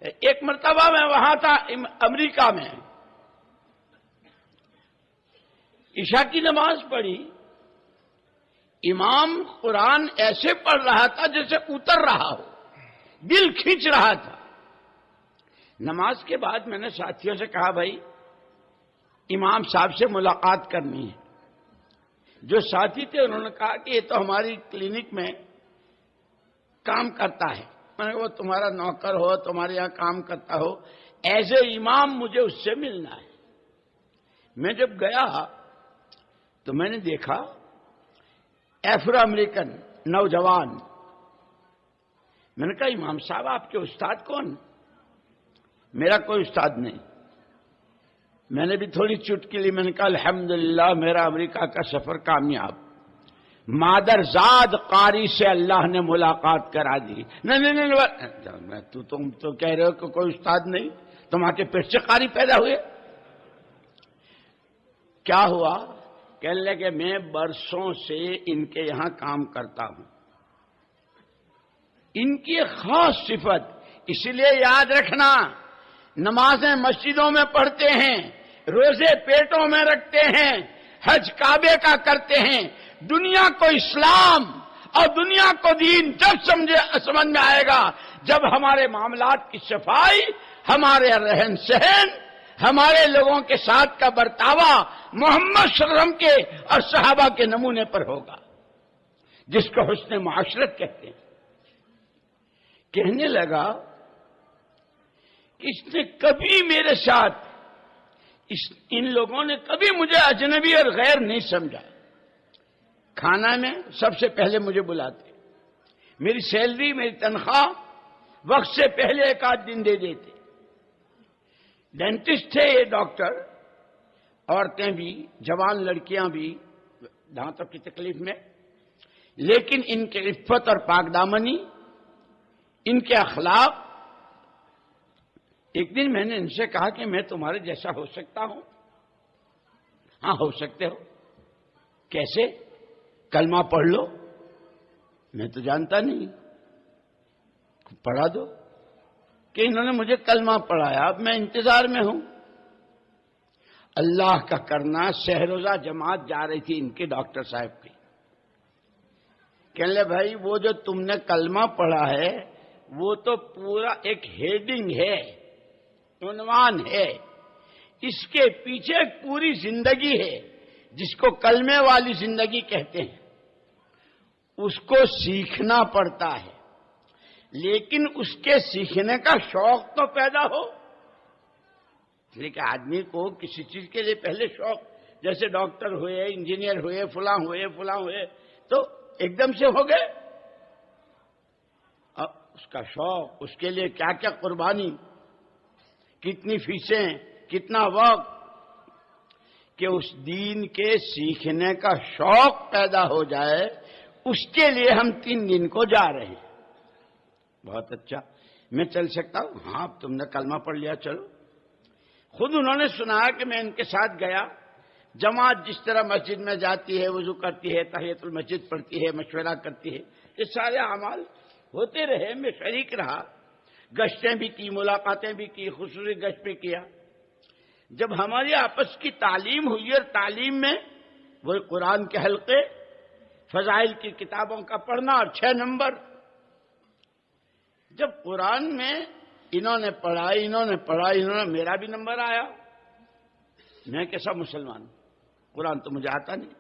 ایک مرتبہ میں وہاں تھا امریکہ میں، عشاء کی نماز پڑھی، امام قرآن ایسے پڑھ رہا تھا جیسے اتر رہا ہو، دل کھینچ رہا تھا۔ نماز کے بعد میں نے ساتھیوں سے کہا بھائی امام صاحب سے ملاقات کرنی ہے۔ جو ساتھی تھے انہوں نے کہا کہ یہ تو ہماری کلینک میں کام کرتا ہے، میں نے وہ تمہارا نوکر ہو، تمہارے یہاں کام کرتا ہو، ایز اے امام مجھے اس سے ملنا ہے۔ میں جب گیا تو میں نے دیکھا افرو امریکن نوجوان۔ میں نے کہا امام صاحب آپ کے استاد کون؟ میرا کوئی استاد نہیں۔ میں نے بھی تھوڑی چٹکی لی، میں نے کہا الحمدللہ میرا امریکہ کا سفر کامیاب، مادر زاد قاری سے اللہ نے ملاقات کرا دی۔ نہیں تم تو کہہ رہے ہو کہ کوئی استاد نہیں، تم آ کے پیٹ سے قاری پیدا ہوئے۔ کیا ہوا؟ کہنے لگے میں برسوں سے ان کے یہاں کام کرتا ہوں، ان کی خاص صفت، اس لیے یاد رکھنا نمازیں مسجدوں میں پڑھتے ہیں، روزے پیٹوں میں رکھتے ہیں، حج کعبے کا کرتے ہیں، دنیا کو اسلام اور دنیا کو دین جب سمجھ میں آئے گا جب ہمارے معاملات کی صفائی، ہمارے رہن سہن، ہمارے لوگوں کے ساتھ کا برتاوا محمد صلی اللہ علیہ وسلم کے اور صحابہ کے نمونے پر ہوگا، جس کو حسن معاشرت کہتے ہیں۔ کہنے لگا کہ اس نے کبھی میرے ساتھ، ان لوگوں نے کبھی مجھے اجنبی اور غیر نہیں سمجھا۔ کھانا میں سب سے پہلے مجھے بلاتے، میری سیلری، میری تنخواہ وقت سے پہلے ایک آدھ دن دے دیتے۔ ڈینٹسٹ تھے یہ ڈاکٹر، عورتیں بھی، جوان لڑکیاں بھی دانتوں کی تکلیف میں، لیکن ان کے عفت اور پاک دامنی، ان کے اخلاق۔ ایک دن میں نے ان سے کہا کہ میں تمہارے جیسا ہو سکتا ہوں؟ ہاں ہو سکتے ہو۔ کیسے؟ کلمہ پڑھ لو۔ میں تو جانتا نہیں، پڑھا دو۔ کہ انہوں نے مجھے کلمہ پڑھایا، اب میں انتظار میں ہوں۔ اللہ کا کرنا، شہروزہ جماعت جا رہی تھی ان کے ڈاکٹر صاحب کی، کہنے لے بھائی وہ جو تم نے کلمہ پڑھا ہے وہ تو پورا ایک ہیڈنگ ہے، عنوان ہے، اس کے پیچھے ایک پوری زندگی ہے جس کو کلمے والی زندگی کہتے ہیں۔ اس کو سیکھنا پڑتا ہے، لیکن اس کے سیکھنے کا شوق تو پیدا ہو۔ لیکن آدمی کو کسی چیز کے لیے پہلے شوق، جیسے ڈاکٹر ہوئے، انجینئر ہوئے، فلاں ہوئے تو ایک دم سے ہو گئے۔ اب اس کا شوق، اس کے لیے کیا کیا قربانی، کتنی فیسیں، کتنا وقت، کہ اس دین کے سیکھنے کا شوق پیدا ہو جائے، اس کے لیے ہم 3 دن کو جا رہے ہیں۔ بہت اچھا، میں چل سکتا ہوں؟ ہاں تم نے کلمہ پڑھ لیا، چلو۔ خود انہوں نے سنا کہ میں ان کے ساتھ گیا، جماعت جس طرح مسجد میں جاتی ہے، وضو کرتی ہے، تحیۃ المسجد پڑھتی ہے، مشورہ کرتی ہے، یہ سارے اعمال ہوتے رہے، میں شریک رہا، گشتیں بھی کی، ملاقاتیں بھی کی، خصوصی گشت بھی کیا۔ جب ہماری آپس کی تعلیم ہوئی، اور تعلیم میں وہ قرآن کے حلقے، فضائل کی کتابوں کا پڑھنا، اور 6 نمبر، جب قرآن میں انہوں نے پڑھا، میرا بھی نمبر آیا، میں کیسا مسلمان ہوں؟ قرآن تو مجھے آتا نہیں۔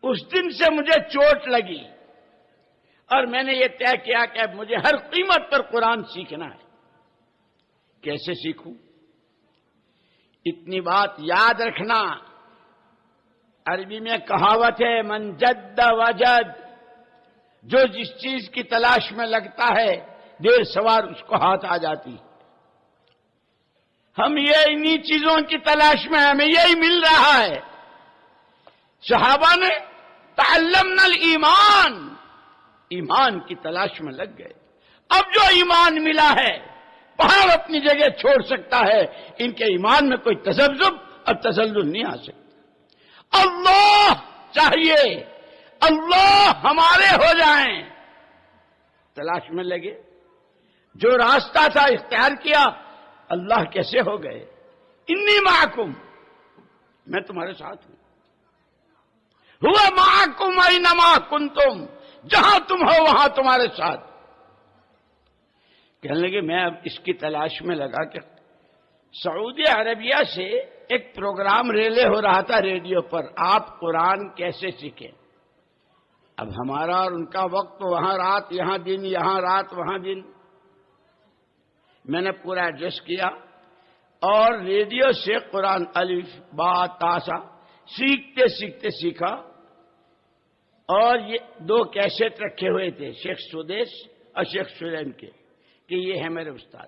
اس دن سے مجھے چوٹ لگی، اور میں نے یہ طے کیا کہ اب مجھے ہر قیمت پر قرآن سیکھنا ہے۔ کیسے سیکھوں؟ اتنی بات یاد رکھنا، عربی میں کہاوت ہے من جد وجد، جو جس چیز کی تلاش میں لگتا ہے دیر سوار اس کو ہاتھ آ جاتی۔ ہم یہ انہی چیزوں کی تلاش میں ہیں، ہمیں یہی مل رہا ہے۔ صحابہ نے تعلمنا الایمان، ایمان کی تلاش میں لگ گئے۔ اب جو ایمان ملا ہے پہاڑ اپنی جگہ چھوڑ سکتا ہے، ان کے ایمان میں کوئی تذبذب اور تزلزل نہیں آ سکتا۔ اللہ چاہیے، اللہ ہمارے ہو جائیں، تلاش میں لگے۔ جو راستہ تھا اختیار کیا، اللہ کیسے ہو گئے؟ انی معکم، میں تمہارے ساتھ ہوں، ہوا معکم اینما کنتم، جہاں تم ہو وہاں تمہارے ساتھ۔ کہنے لگے میں اب اس کی تلاش میں لگا کہ سعودی عربیہ سے ایک پروگرام ریلے ہو رہا تھا ریڈیو پر، آپ قرآن کیسے سیکھیں۔ اب ہمارا اور ان کا وقت، وہاں رات یہاں دن، یہاں رات وہاں دن۔ میں نے پورا ایڈجسٹ کیا اور ریڈیو سے قرآن الف با تا سا سیکھتے سیکھتے سیکھا۔ اور یہ 2 کیسٹ رکھے ہوئے تھے، شیخ سدیش اور شیخ سلیم کے، کہ یہ ہے میرے استاد۔